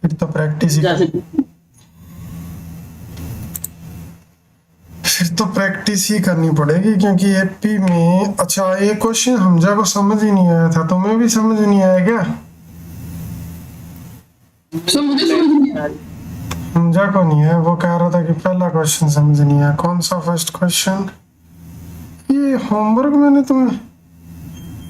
फिर तो प्रैक्टिस ही करनी पड़ेगी, क्योंकि एपी में अच्छा एक क्वेश्चन हमजा को समझ ही नहीं आया था, तुम्हें भी समझ नहीं आया क्या? मुझे समझ नहीं आया। हमजा को नहीं है, वो कह रहा था कि पहला क्वेश्चन समझ नहीं आया। कौन सा फर्स्ट क्वेश्चन? ये होमवर्क मैंने तुम्हें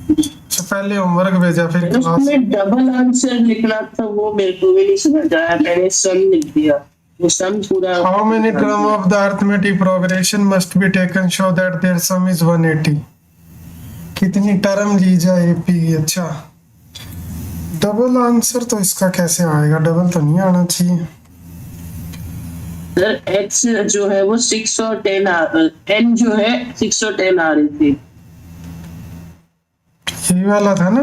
अच्छा पहले होमवर्क भेजा फिर क्लास उसमें डबल आंसर लिखना था, वो मेरे को भी नहीं समझ आया, मैंने सम लिख दिया। वो सम पूरा how many term of the arithmetic progression must be taken show that their sum is 180? कितनी टर्म ली जाए एपी की? अच्छा डबल आंसर तो इसका कैसे आएगा? डबल तो नहीं आना चाहिए सर। एक्स जो है वो 6 और 10 एन जो है 6 और 10 आ रही थी। यही वाला था ना?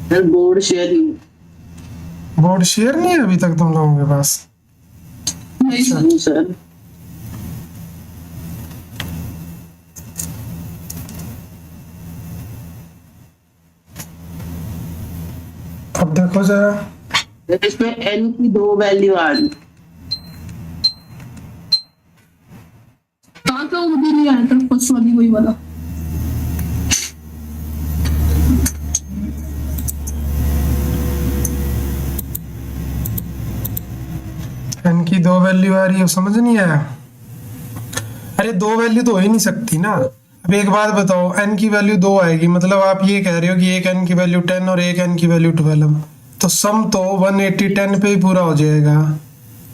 Sir board share board share नहीं है अभी तक तुम लोगों के पास? नहीं सर। अब देखो जरा, इसमें एन की 2 वैल्यू आ रही। कहाँ का वो भी नहीं आया था फर्स्ट वाली वही वाला। एन की 2 वैल्यू आ रही है, समझ नहीं आया? अरे 2 वैल्यू तो हो ही नहीं सकती ना। अब एक बात बताओ, एन की वैल्यू 2 आएगी, मतलब आप ये कह रहे हो कि एक एन की वैल्यू 10 और एक एन की वैल्यू 12, तो सम तो 180 10 पे ही पूरा हो जाएगा।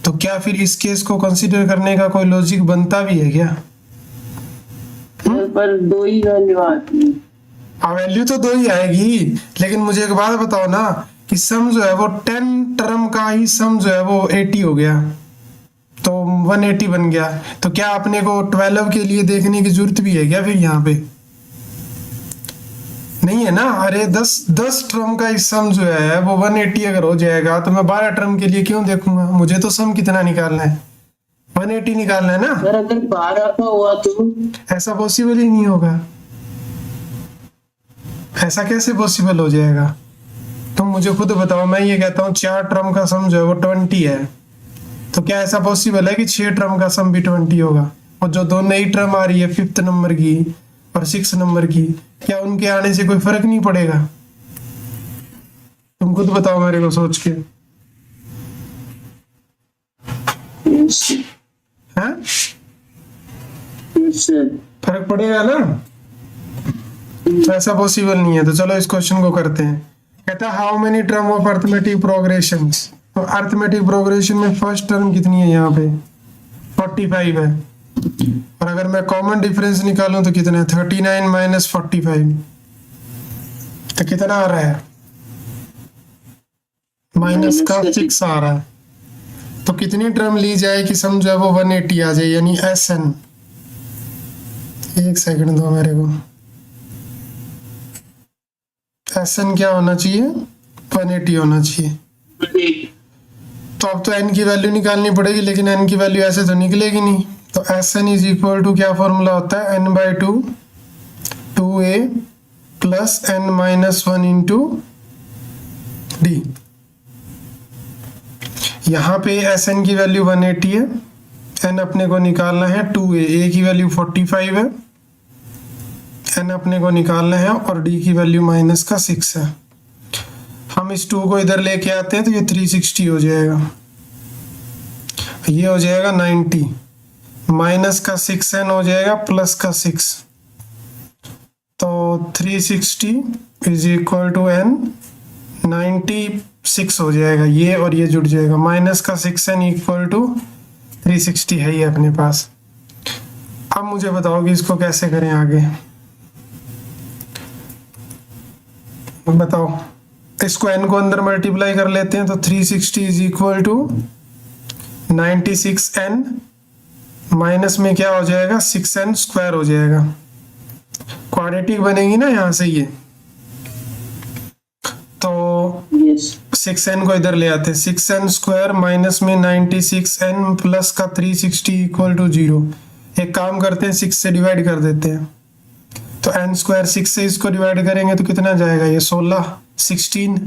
तो क्या फिर इस केस को कंसीडर करने का कोई लॉजिक बनता भी है क्या? पर 2 ही वैल्यू आती है। हाँ वैल्यू तो 2 ही आएगी, लेकिन मुझे एक बात बताओ ना कि सम जो है वो 10 टर्म का ही सम जो है वो 80 हो गया, तो 180 बन गया। तो क्या अपने को 12 के लिए देखने की जरूरत भी है क्या फिर यहाँ पे? नहीं है ना। अरे 10 टर्म का ही सम जो है वो 180 अगर हो जाएगा, तो मैं 12 टर्म के लिए क्यों देखूंगा? मुझे तो सम कितना निकालना है? 180 निकालना है ना। सर अगर 12 का हुआ तो ऐसा पॉसिबल ही नहीं होगा। ऐसा कैसे पॉसिबल हो जाएगा? तुम मुझे खुद बताओ। मैं ये कहता हूँ 4 टर्म का सम जो है वो 20 है, तो क्या ऐसा पॉसिबल है कि 6 टर्म का सम भी 20 होगा? और जो दो नई टर्म आ रही है 5th नंबर की और 6 नंबर की, क्या उनके आने से कोई फर्क नहीं पड़ेगा? तुम खुद बताओ मेरे को सोच के। हैं? फर्क पड़ेगा ना? तो ऐसा पॉसिबल नहीं है। तो चलो इस क्वेश्चन को करते हैं। कहता है how many term of arithmetic progression. तो अरिथमेटिक प्रोग्रेशन में फर्स्ट टर्म कितनी है? यहाँ पे 45 है, और अगर मैं कॉमन डिफरेंस निकालूं तो कितना है? 39 माइनस 45, तो कितना आ रहा है? माइनस का 6 आ रहा है। तो कितनी टर्म ली जाए कि सम जो है वो 180 आ जाए, यानी एस एन। एक सेकंड दो मेरे को। एस एन क्या होना चाहिए? 180 होना चाहिए। तो अब तो एन की वैल्यू निकालनी पड़ेगी, लेकिन एन की वैल्यू ऐसे तो निकलेगी नहीं। तो S N is equal to क्या फॉर्मूला होता है? N by 2 2a plus N minus 1 into D. यहाँ पे एस एन की वैल्यू 180 है, एन अपने को निकालना है 2a, ए की वैल्यू 45 है, एन अपने को निकालना है, और डी की वैल्यू माइनस का 6 है। हम इस 2 को इधर लेके आते हैं तो ये 360 हो जाएगा, ये हो जाएगा 90, माइनस का 6n हो जाएगा प्लस का 6, तो 360 इज इक्वल टू n 96 हो जाएगा। ये और ये जुड़ जाएगा, माइनस का 6n इक्वल टू 360 है ये अपने पास। अब मुझे बताओ कि इसको कैसे करें आगे, बताओ। इसको n को अंदर मल्टीप्लाई कर लेते हैं, तो 360 is equal to 96n minus में क्या हो जाएगा? 6n स्क्वायर हो जाएगा। क्वाड्रेटिक बनेगी ना यहाँ से ये, तो 6n को इधर ले आते हैं। 6n स्क्वायर माइनस में 96n प्लस का 360 इक्वल टू 0। एक काम करते हैं, 6 से डिवाइड कर देते हैं, तो n स्क्वायर 6 से इसको डिवाइड करेंगे तो कितना जाएगा? ये 16 16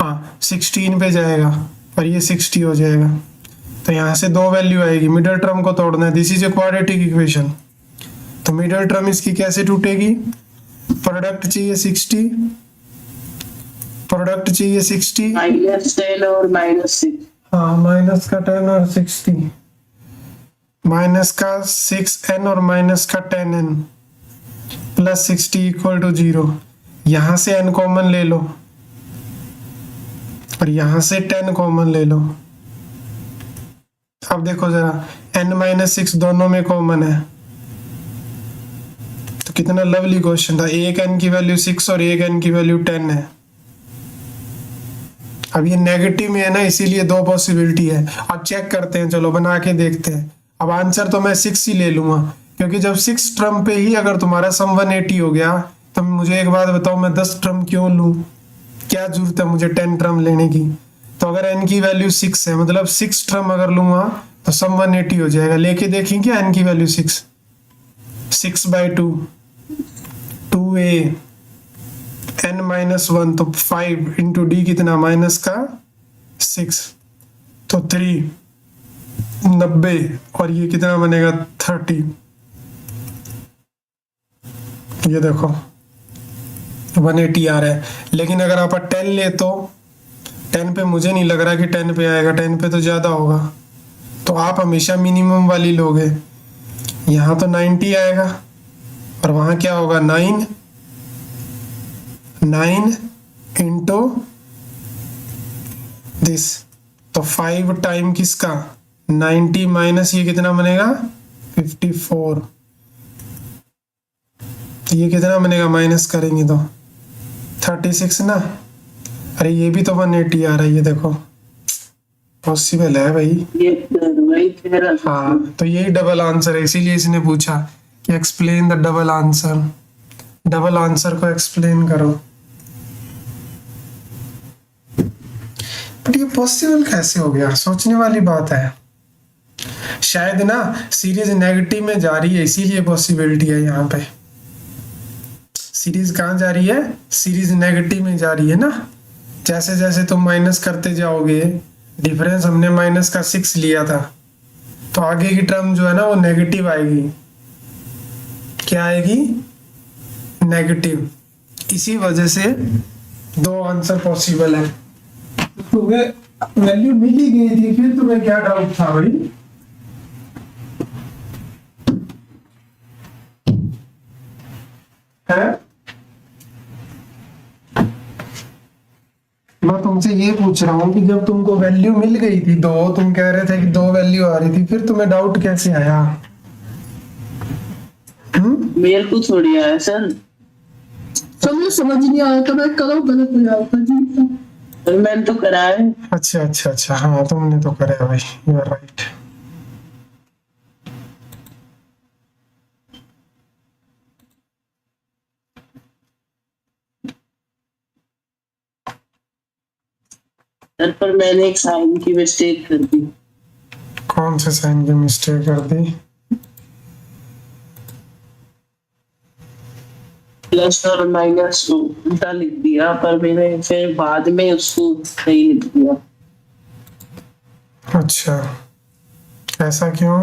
हाँ 16 पे जाएगा और ये 60 हो जाएगा। तो यहाँ से दो वैल्यू आएगी, मिडिल टर्म को तोड़ना है। This is a quadratic equation. तो मिडिल टर्म इसकी कैसे टूटेगी? प्रोडक्ट चाहिए 60, प्रोडक्ट चाहिए 60, -10 और -6। हाँ माइनस का 10 और 60, माइनस का 6n और माइनस का 10n प्लस 60 इक्वल टू 0। यहां से n कॉमन ले लो और यहां से 10 कॉमन ले लो। अब देखो जरा, n-6 दोनों में कॉमन है, तो कितना लवली क्वेश्चन था। एक n की वैल्यू 6 और एक n की वैल्यू 10 है। अब ये नेगेटिव में है ना, इसीलिए दो पॉसिबिलिटी है। अब चेक करते हैं, चलो बना के देखते हैं। अब आंसर तो मैं 6 ही ले लूंगा, क्योंकि जब 6 टर्म पे ही अगर तुम्हारा सम 180 हो गया तो मुझे एक बात बताओ, मैं 10 टर्म क्यों लूं? क्या जरूरत है मुझे 10 टर्म लेने की? तो अगर n की वैल्यू 6 है, मतलब 6 टर्म अगर लूंगा तो सम 180 हो जाएगा। लेके देखें क्या n की वैल्यू 6, 6/2 2a n-1, तो 5 इंटू डी कितना, माइनस का 6, तो 3 90 और ये कितना बनेगा 30। ये देखो 180 आ रहा है। लेकिन अगर आप 10 ले तो 10 पे मुझे नहीं लग रहा कि 10 पे आएगा, 10 पे तो ज्यादा होगा। तो आप हमेशा मिनिमम वाली लोगे। यहाँ तो 90 आएगा और वहां क्या होगा, 9 इंटू दिस, तो 5 टाइम किसका 90 माइनस ये कितना बनेगा 54। तो ये कितना बनेगा, माइनस करेंगे तो 36 ना। अरे ये भी तो 180 आ रहा है, ये देखो पॉसिबल है भाई। ये वही कह रहा था। हाँ तो यही डबल आंसर है, इसीलिए इसने पूछा कि explain the double answer. Double answer को एक्सप्लेन करो। बट ये पॉसिबल कैसे हो गया, सोचने वाली बात है। शायद ना सीरीज नेगेटिव में जा रही है, इसीलिए पॉसिबिलिटी है यहाँ पे। सीरीज कहाँ जा रही है, सीरीज नेगेटिव में जा रही है ना। जैसे जैसे तुम माइनस करते जाओगे, डिफरेंस हमने माइनस का 6 लिया था, तो आगे की टर्म जो है ना वो नेगेटिव आएगी। क्या आएगी, नेगेटिव। इसी वजह से दो आंसर पॉसिबल है। तुम्हें वैल्यू मिल ही गई थी, फिर तुम्हें क्या डाउट था भाई? है मैं तुमसे ये पूछ रहा हूँ कि जब तुमको वैल्यू मिल गई थी दो, तुम कह रहे थे कि दो वैल्यू आ रही थी, फिर तुम्हें डाउट कैसे आया? मेरे को थोड़ी आया सर, समझ समझ नहीं आया तो मैं करो, गलत हो जाता जी। मैंने तो करा है। अच्छा अच्छा अच्छा, हाँ तुमने तो करा है भाई, यू आर राइट। सर पर मैंने एक साइन की मिस्टेक कर दी। कौन से साइन की मिस्टेक कर दी? प्लस और माइनस उल्टा लिख दिया, पर मैंने फिर बाद में उसको सही लिख दिया। अच्छा, ऐसा क्यों?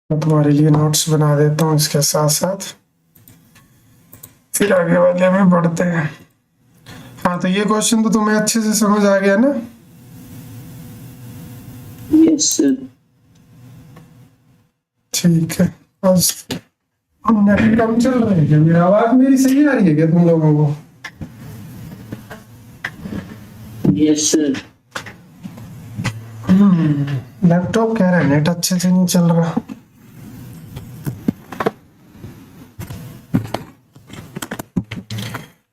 मैं तुम्हारे लिए नोट्स बना देता हूँ इसके साथ साथ, फिर आगे वाले में बढ़ते हैं। हाँ तो ये क्वेश्चन तो तुम्हें अच्छे से समझ आ गया ना? Yes sir. ठीक है। आज नेट कम चल रहा है क्या? मेरी आवाज मेरी सही आ रही है क्या तुम लोगों को? Yes sir. लैपटॉप कह रहा है नेट अच्छे से नहीं चल रहा।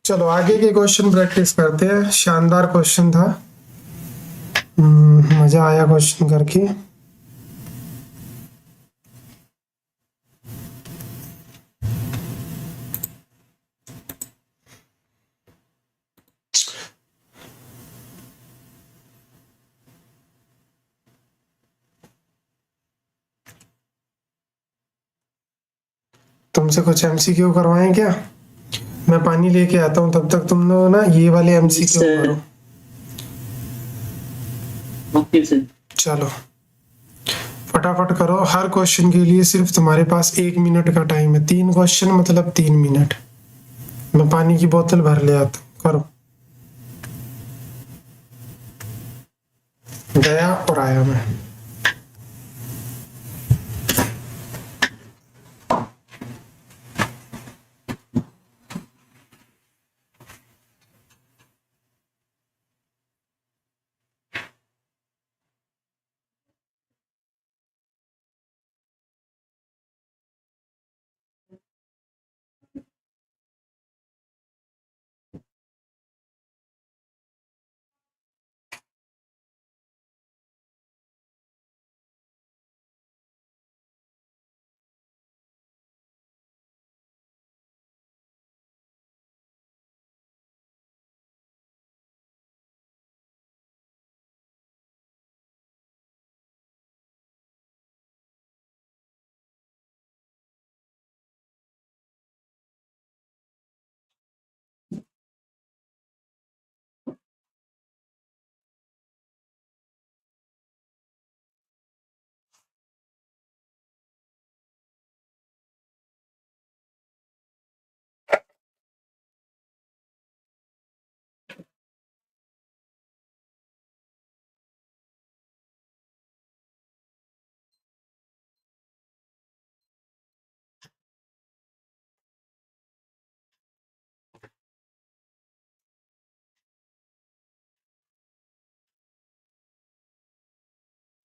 चलो आगे के क्वेश्चन प्रैक्टिस करते हैं। शानदार क्वेश्चन था, मजा आया क्वेश्चन करके। तुमसे कुछ एमसीक्यू करवाएं क्या? मैं पानी लेके आता हूँ, तब तक तुम लोग ना ये वाले एमसीक्यू सर। करो। Okay sir. चलो फटाफट करो। हर क्वेश्चन के लिए सिर्फ तुम्हारे पास 1 मिनट का टाइम है। 3 क्वेश्चन मतलब 3 मिनट। मैं पानी की बोतल भर ले आता हूँ, करो। गया और आया मैं।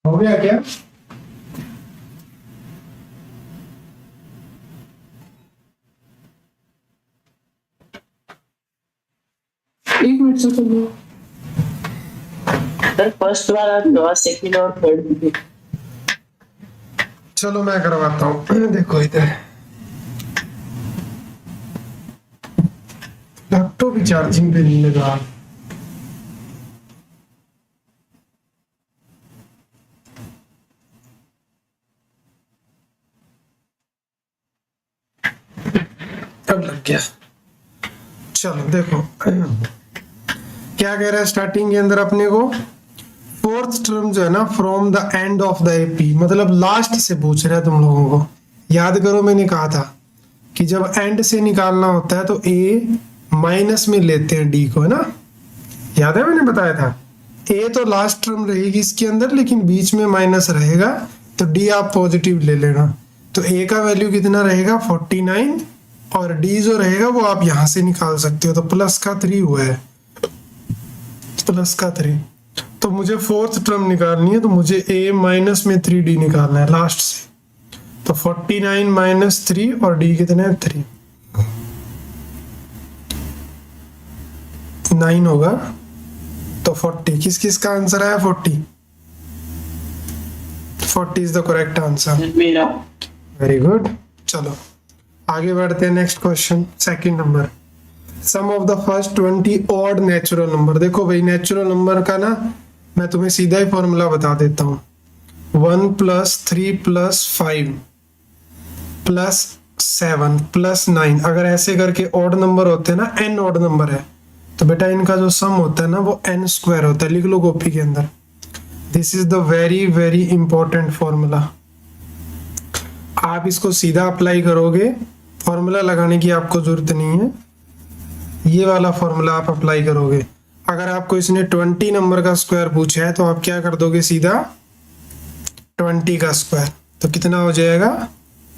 हो गया क्या? एक मिनट से कर लो। सर फर्स्ट वाला था, सेकंड और थर्ड भी। चलो मैं करवाता हूँ। देखो इधर लैपटॉप भी चार्जिंग पे नहीं लगा। अब लग गया। चलो देखो क्या कह रहा है स्टार्टिंग के अंदर अपने को। फोर्थ टर्म जो है ना, from the end of the AP, मतलब लास्ट से पूछ रहा है तुम लोगों को। याद करो मैंने कहा था कि जब एंड से निकालना होता है तो ए माइनस में लेते हैं डी को, है ना? याद है मैंने बताया था। ए तो लास्ट टर्म रहेगी इसके अंदर, लेकिन बीच में माइनस रहेगा, तो डी आप पॉजिटिव ले लेना। तो ए का वैल्यू कितना रहेगा? 49, और डी जो रहेगा वो आप यहां से निकाल सकते हो। तो प्लस का 3 हुआ है, प्लस का 3। तो मुझे फोर्थ टर्म निकालनी है, तो मुझे ए माइनस में 3d निकालना है लास्ट से। तो 49 माइनस 3, और डी कितना है? 3। 9 होगा। तो 40 किस किस का आंसर आया? 40 इज द करेक्ट आंसर। मेरा। Very good. चलो आगे बढ़ते हैं। Next question, second number. Sum of the first 20 odd natural number. देखो भाई नेचुरल नंबर का ना मैं तुम्हें सीधा ही फॉर्मूला बता देता हूँ। 1 + 3 + 5 + 7 + 9। अगर ऐसे करके ऑड नंबर होते हैं ना, n ऑड नंबर है, तो बेटा इनका जो सम होता है ना वो n² होता है। लिख लो कॉपी के अंदर। This is the very very important formula. आप इसको सीधा अप्लाई करोगे, फॉर्मूला लगाने की आपको जरूरत नहीं है। ये वाला फॉर्मूला आप अप्लाई करोगे। अगर आपको इसने 20 नंबर का स्क्वायर पूछा है तो आप क्या कर दोगे? सीधा 20 का स्क्वायर, तो कितना हो जाएगा?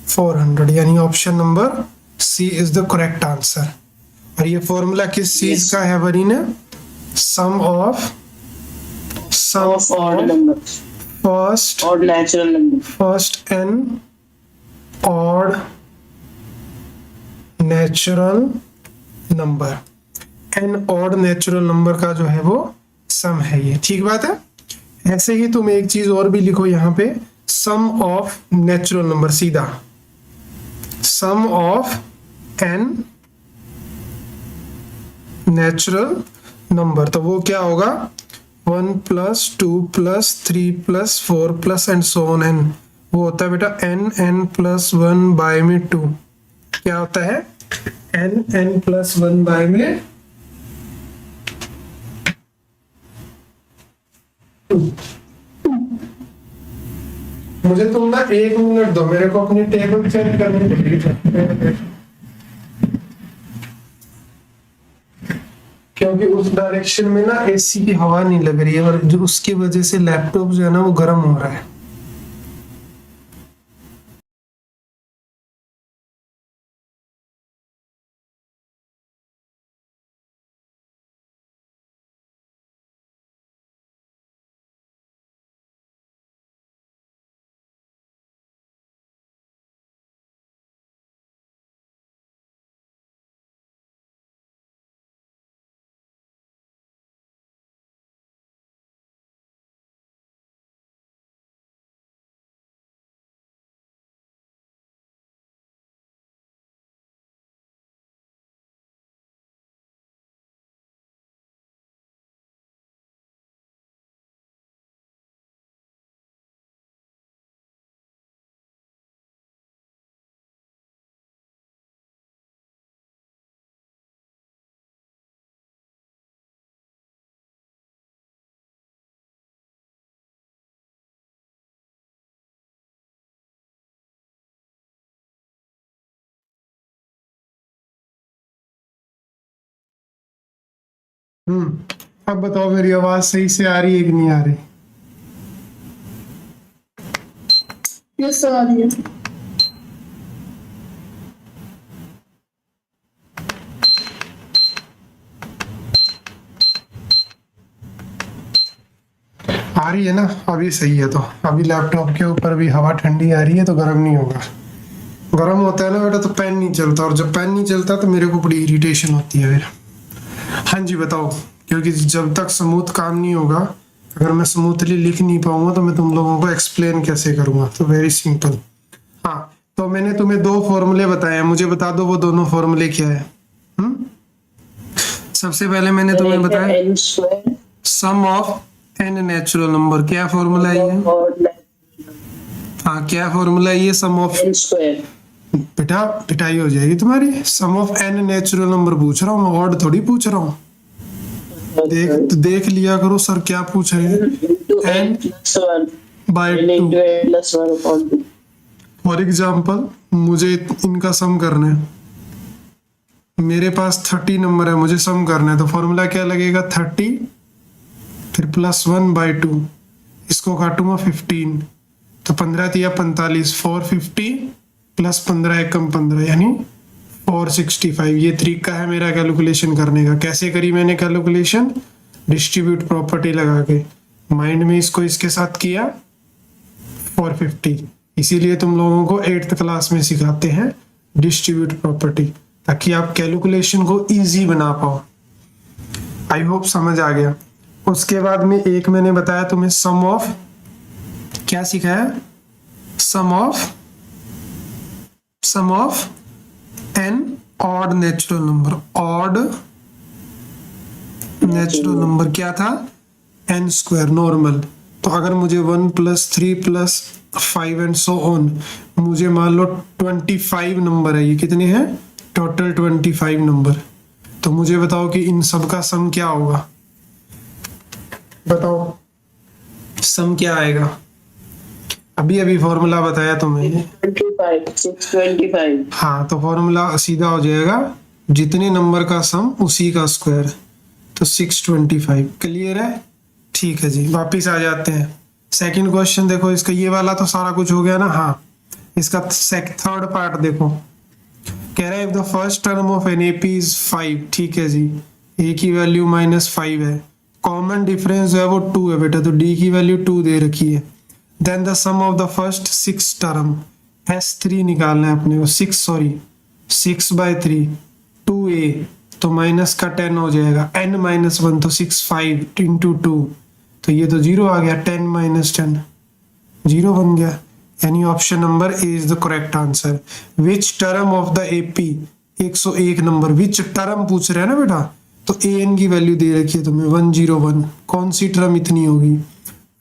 400। यानी option number C is the correct answer. और ये फॉर्मूला किस चीज का है वरीना? Sum of odd number, first odd natural number, first n odd natural number. N odd natural number का जो है वो सम है ये, ठीक बात है। ऐसे ही तुम एक चीज और भी लिखो यहाँ पे, सम ऑफ नेचुरल नंबर, सीधा सम ऑफ एन नेचुरल नंबर, तो वो क्या होगा 1 + 2 + 3 + 4 + एंड सो ऑन एन, वो होता है बेटा n + 1/2, क्या होता है n + 1/2। मुझे तुम ना 1 मिनट दो, मेरे को अपनी टेबल चेक करनी पड़ेगी, क्योंकि उस डायरेक्शन में ना एसी की हवा नहीं लग रही है और जो उसकी वजह से लैपटॉप जो है ना वो गर्म हो रहा है। अब बताओ मेरी आवाज सही से आ रही है कि नहीं आ रही? यस सर, आ रही है। आ रही है ना, अभी सही है। तो अभी लैपटॉप के ऊपर भी हवा ठंडी आ रही है तो गर्म नहीं होगा। गर्म होता है ना बेटा तो पेन नहीं चलता, और जब पेन नहीं चलता तो मेरे को बड़ी इरिटेशन होती है फिर। हाँ जी बताओ, क्योंकि जब तक स्मूथ काम नहीं होगा, अगर मैं स्मूथली लिख नहीं पाऊंगा तो मैं तुम लोगों को एक्सप्लेन कैसे करूंगा। तो वेरी सिंपल। हाँ, तो मैंने तुम्हें 2 फॉर्मूले बताए हैं, मुझे बता दो वो दोनों फॉर्मूले क्या है। सबसे पहले मैंने तुम्हें बताया n² sum of N natural number, क्या फॉर्मूला है ये? और हाँ, क्या फॉर्मूला है ये? Sum of, n²। बेटा पिटाई हो जाएगी तुम्हारी। Sum of N natural number पूछ रहा हूँ, ऑड थोड़ी पूछ रहा हूँ। देख लिया करो सर क्या पूछ रहे हैं। n / 2। फॉर एग्जाम्पल मुझे इनका सम करना है, मेरे पास 30 नंबर है, मुझे सम करना है, तो फॉर्मूला क्या लगेगा 30 फिर +1/2, इसको काटूंगा 15, तो 15 × 45, 450 + 15 × 15 यानी 465। ये तरीका है मेरा कैलकुलेशन करने का। कैसे करी मैंने कैलकुलेशन? डिस्ट्रीब्यूट प्रॉपर्टी लगा के माइंड में इसको इसके साथ किया 450। इसीलिए तुम लोगों को 8th क्लास में सिखाते हैं डिस्ट्रीब्यूट प्रॉपर्टी, ताकि आप कैलकुलेशन को इजी बना पाओ। आई होप समझ आ गया। उसके बाद में एक मैंने बताया तुम्हें सम ऑफ, क्या सिखाया? Sum of n odd natural number. Odd natural number क्या था? n² normal. तो अगर मुझे 1 + 3 + 5 एंड सो ऑन, मुझे मान लो 25 नंबर है, ये कितने हैं टोटल? 25 नंबर। तो मुझे बताओ कि इन सब का सम क्या होगा? बताओ सम क्या आएगा? अभी फॉर्मूला बताया तुम्हें। 625। हाँ, तो फॉर्मूला सीधा हो जाएगा जितने नंबर का सम उसी का स्क्वायर, तो 625। क्लियर है? ठीक है जी, वापिस आ जाते हैं। सेकंड क्वेश्चन देखो, इसका ये वाला तो सारा कुछ हो गया ना। हाँ, इसका थर्ड पार्ट देखो, कह रहा है if the first term of NAP is 5। ठीक है जी, a की वैल्यू -5 है, कॉमन डिफरेंस जो है वो 2 है बेटा, तो d की वैल्यू 2 दे रखी है। Then the sum of the first 6 term, S3 निकालना है अपने को, 6/3 2a, तो माइनस का 10 हो जाएगा, n माइनस 1 तो 6, 5 इंटू 2 तो ये तो 0 आ गया, 10 माइनस 10 0 बन गया। यानी option number A is the correct answer. Which term of the AP 101 number, which term पूछ रहे हैं ना बेटा, तो ए एन की वैल्यू दे रखी है तुम्हें 101। कौन सी टर्म इतनी होगी?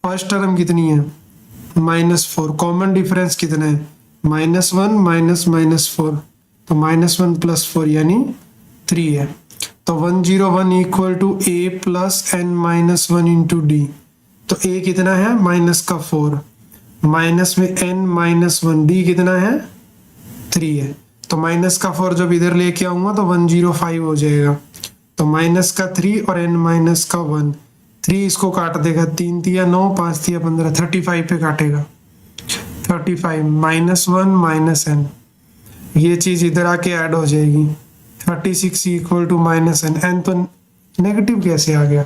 फर्स्ट टर्म कितनी है? -4। कॉमन डिफरेंस कितना है? -1 माइनस -4 तो -1 + 4 यानी 3 है। तो 101 equal to A plus n minus 1 into D. तो a कितना है? -4 माइनस में n माइनस 1, d कितना है? 3 है। तो -4 जब इधर लेके आऊंगा तो 105 हो जाएगा। तो -3 और n -1, 3 इसको काट देगा, 3 तिया 9, 5 तिया 15, 35 पे काटेगा। 35 -1 माइनस n, ये चीज इधर आके ऐड हो जाएगी। 36 इक्वल टू -n, n तो नेगेटिव कैसे आ गया?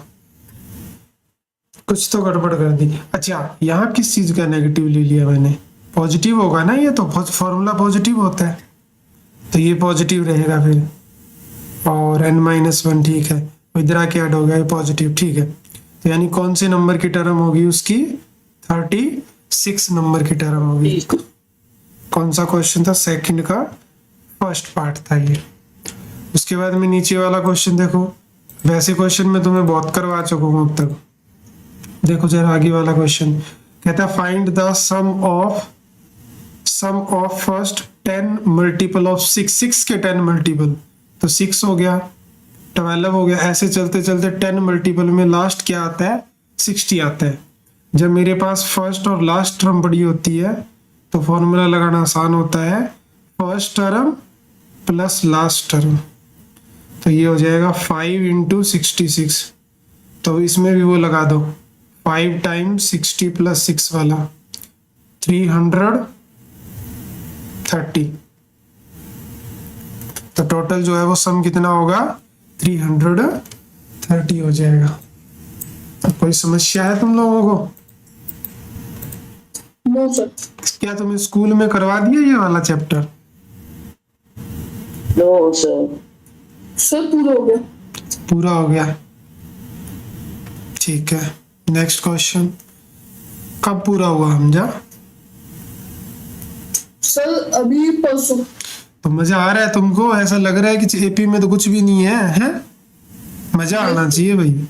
कुछ तो गड़बड़ कर दी। अच्छा, यहाँ किस चीज का नेगेटिव ले लिया मैंने? पॉजिटिव होगा ना, ये तो फॉर्मूला पॉजिटिव होता है तो ये पॉजिटिव रहेगा फिर, और n -1 ठीक है, इधर आके ऐड हो गया पॉजिटिव, ठीक है। तो यानी कौन से नंबर की टर्म होगी उसकी? 36 नंबर की टर्म होगी। कौन सा क्वेश्चन था? सेकंड का फर्स्ट पार्ट था ये। उसके बाद में नीचे वाला क्वेश्चन देखो, वैसे क्वेश्चन में तुम्हें बहुत करवा चुका हूँ अब तक। देखो जरा आगे वाला क्वेश्चन कहता है find the sum of first 10 multiple of 6, 6 के 10 मल्टीपल, तो 6 हो गया, 12 हो गया, ऐसे चलते चलते 10 मल्टीपल में लास्ट क्या आता है? 60 आता है। जब मेरे पास फर्स्ट और लास्ट टर्म बड़ी होती है तो फॉर्मूला लगाना आसान होता है, first term plus last term. तो ये हो जाएगा 5 इंटू 66। तो इसमें भी वो लगा दो, 5 टाइम्स 60 प्लस 6 वाला 330। तो टोटल जो है वो सम कितना होगा? 330 हो जाएगा। तो कोई समस्या है तुम लोगों को? No sir. क्या तुम्हें स्कूल में करवा दिया ये वाला चैप्टर? No sir. सर पूरा हो गया। पूरा हो गया, ठीक है। नेक्स्ट क्वेश्चन, कब पूरा हुआ हमजा? सर अभी परसों। तो मजा आ रहा है तुमको? ऐसा लग रहा है कि एपी में तो कुछ भी नहीं है, हैं? मजा आना चाहिए भाई,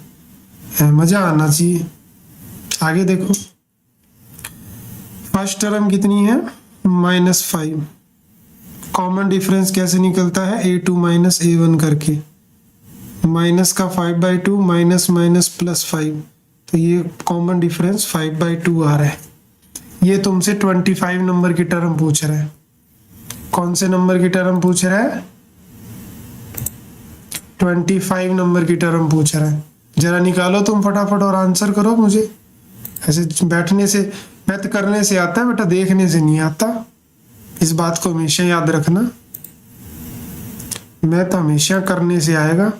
मजा आना चाहिए। आगे देखो, फर्स्ट टर्म कितनी है? -5। कॉमन डिफरेंस कैसे निकलता है? a2 माइनस a1 करके, माइनस का 5/2 माइनस माइनस +5, तो ये कॉमन डिफरेंस 5/2 आ रहा है। ये तुमसे 25 नंबर की टर्म पूछ रहा है। कौन से नंबर की टर्म पूछ रहा है? 25 नंबर की टर्म पूछ रहा है। जरा निकालो तुम फटाफट और आंसर करो। मुझे ऐसे बैठने से, मैथ करने से आता है बेटा, देखने से नहीं आता। इस बात को हमेशा याद रखना, मैथ हमेशा करने से आएगा।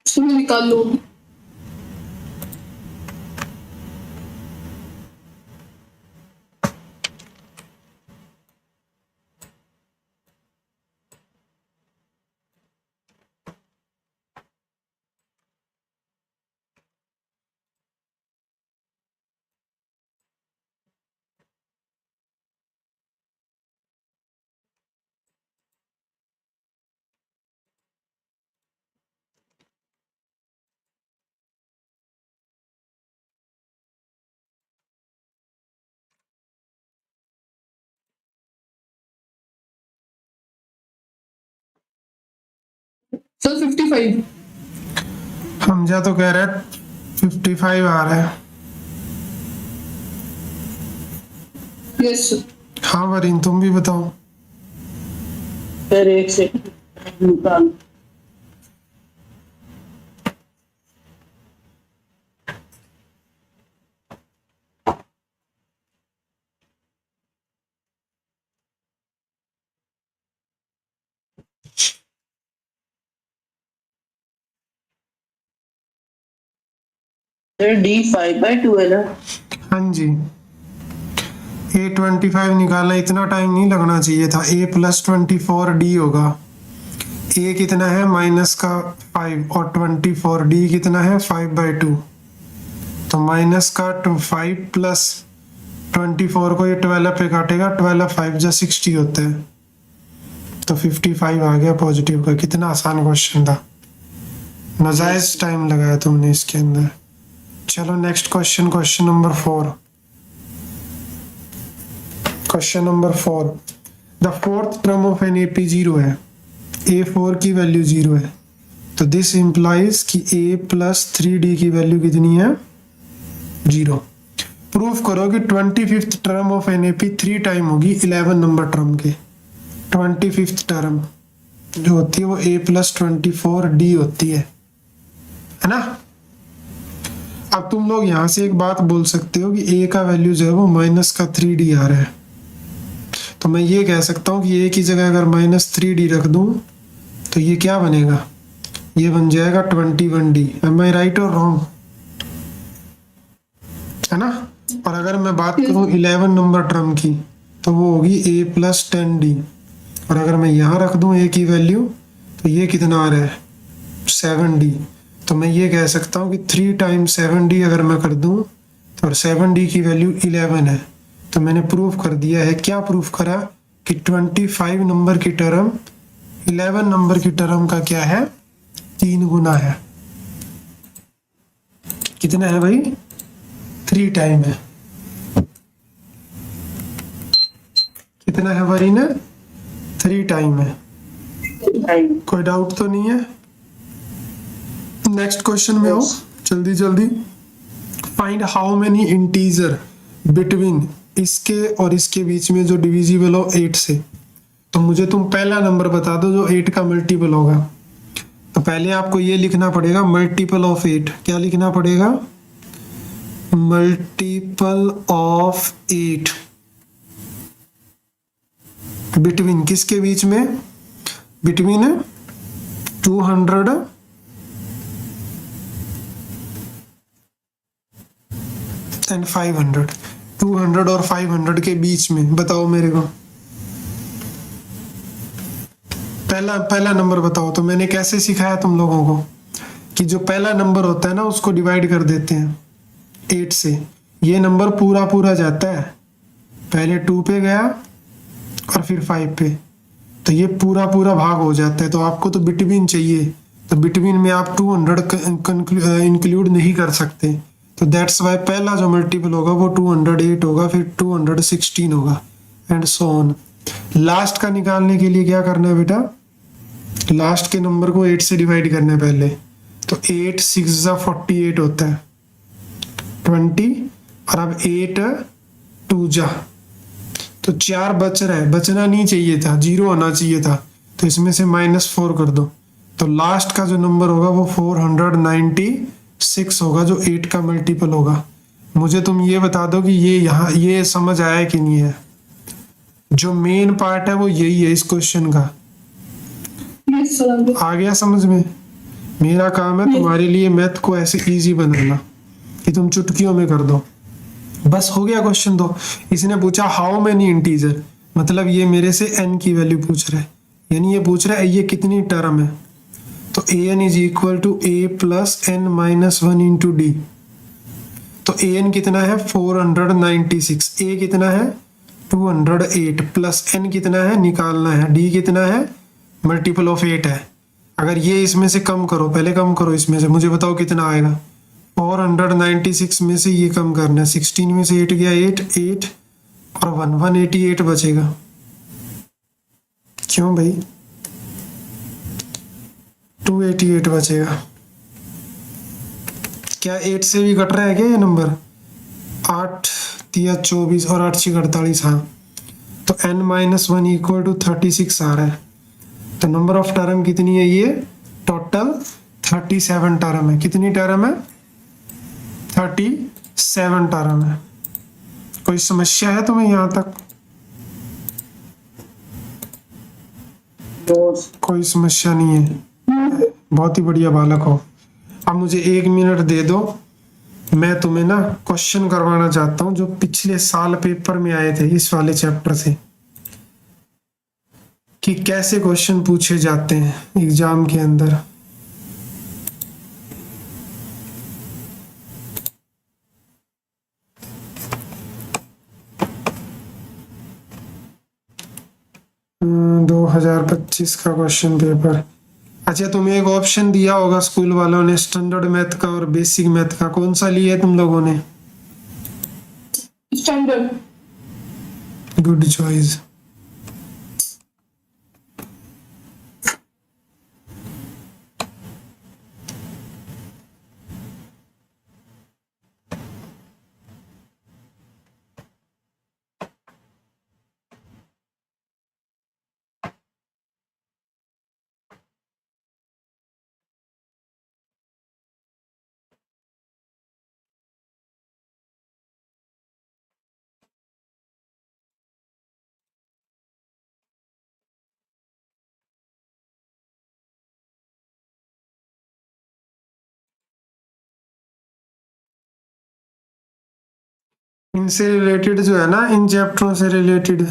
सुन निकाल लो। सर 55। हमजा तो कह रहा है 55 आ रहा है। Yes sir. हाँ वरीन, तुम भी बताओ। फिर एक सेकंड निकाल। D 5/2 है ना। हाँ जी, A25 निकालना इतना टाइम नहीं लगना चाहिए था। A प्लस 24D होगा। A कितना है माइनस का 5 और 24D कितना है 5/2। तो माइनस का 5 प्लस 24 को ये 12 पे काटेगा, 12 5 जा 60 होते हैं, तो 55 आ गया पॉजिटिव का। कितना आसान क्वेश्चन था, नाजायज टाइम लगाया तुमने इसके अंदर। चलो next question, question number 4। Question number 4, the fourth term of an AP 0 है, A4 की वैल्यू 0 है, तो दिस इंप्लाइज कि A प्लस 3D की वैल्यू कितनी है 0। प्रूफ करो कि 25th term of an AP 3 time होगी 11 नंबर टर्म के। 25th टर्म जो होती है वो A प्लस 24D होती है ना। अब तुम लोग यहाँ से एक बात बोल सकते हो कि A का वैल्यू जो है वो माइनस का 3D आ रहा है, तो मैं ये कह सकता हूँ कि A की जगह अगर माइनस 3D रख दूँ तो ये क्या बनेगा, ये बन जाएगा 21D। एम आई राइट और रॉन्ग, है ना। और अगर मैं बात करूँ 11 नंबर टर्म की तो वो होगी A प्लस 10D, और अगर मैं यहाँ रख दूँ A की वैल्यू तो ये कितना आ रहा है 7D। तो मैं ये कह सकता हूँ कि 3 टाइम्स 7D अगर मैं कर दूँ और 7D की वैल्यू 11 है, तो मैंने प्रूफ कर दिया है। क्या प्रूफ करा कि 25 नंबर की टर्म 11 नंबर की टर्म का क्या है 3 गुना है। कितना है भाई 3 टाइम है। कितना है भाई ना 3 टाइम है। कोई डाउट तो नहीं है। नेक्स्ट क्वेश्चन में आओ जल्दी जल्दी। Find how many integer between इसके और इसके बीच में जो डिविजिबल हो 8 से। तो मुझे तुम पहला नंबर बता दो जो 8 का मल्टीपल होगा। तो पहले आपको ये लिखना पड़ेगा मल्टीपल ऑफ 8। क्या लिखना पड़ेगा, मल्टीपल ऑफ 8 बिटवीन किसके बीच में, बिटवीन 200 एंड 500। 200 और 500 के बीच में बताओ मेरे को पहला नंबर बताओ। तो मैंने कैसे सिखाया तुम लोगों को कि जो पहला नंबर होता है ना उसको डिवाइड कर देते हैं 8 से। ये नंबर पूरा पूरा जाता है, पहले 2 पे गया और फिर 5 पे, तो ये पूरा पूरा भाग हो जाता है। तो आपको तो बिटवीन चाहिए, तो बिटवीन में आप 200 इंक्लूड नहीं कर सकते, तो दैट्स वाई पहला जो मल्टीपल होगा वो 208 होगा, फिर 216 होगा एंड सो ऑन। लास्ट का निकालने के लिए क्या करना है बेटा, लास्ट के नंबर को 8 से डिवाइड करना है पहले। तो 8 6 48 होता है 20, और अब 8 2 जा, तो 4 बच रहा है, बचना नहीं चाहिए था, 0 होना चाहिए था, तो इसमें से -4 कर दो। तो लास्ट का जो नंबर होगा वो 496 होगा, जो 8 का मल्टीपल होगा। मुझे तुम ये बता दो कि ये यहाँ ये समझ आया कि नहीं है। जो मेन पार्ट है वो यही है इस क्वेश्चन का। आ गया समझ में। मेरा काम है तुम्हारे लिए मैथ को ऐसे इजी बनाना कि तुम चुटकियों में कर दो। बस हो गया क्वेश्चन। तो इसने पूछा हाउ मेनी इंटीजर, मतलब ये मेरे से n की वैल्यू पूछ रहा है, यानी ये पूछ रहा है ये कितनी टर्म है। तो an is equal to a plus n minus 1 into D. तो an कितना है 496, a कितना है 208 प्लस n कितना है निकालना है, d कितना है मल्टीपल ऑफ 8 है। अगर ये इसमें से कम करो, पहले कम करो इसमें से, मुझे बताओ कितना आएगा। 496 में से ये कम करना है, 16 में से 8 गया 8 8 और 188 बचेगा। क्यों भाई 288 बचेगा। क्या 8 से भी कट रहा है क्या ये नंबर। 8 या 24 और 8 6 48, हाँ। तो n माइनस 1 इक्वल टू 36 आ रहा है। तो नंबर ऑफ टर्म कितनी है, ये टोटल 37 टर्म है। कितनी टर्म है 37 टर्म है। कोई समस्या है तुम्हें यहाँ तक, कोई समस्या नहीं है, बहुत ही बढ़िया बालक हो। अब मुझे 1 मिनट दे दो, मैं तुम्हें ना क्वेश्चन करवाना चाहता हूँ जो पिछले साल पेपर में आए थे इस वाले चैप्टर से, कि कैसे क्वेश्चन पूछे जाते हैं एग्जाम के अंदर। हम्म, 2025 का क्वेश्चन पेपर। अच्छा, तुम्हें एक ऑप्शन दिया होगा स्कूल वालों ने, स्टैंडर्ड मैथ का और बेसिक मैथ का, कौन सा लिया है तुम लोगों ने? स्टैंडर्ड। Good choice. इनसे रिलेटेड जो है ना, इन चैप्टरों से रिलेटेड,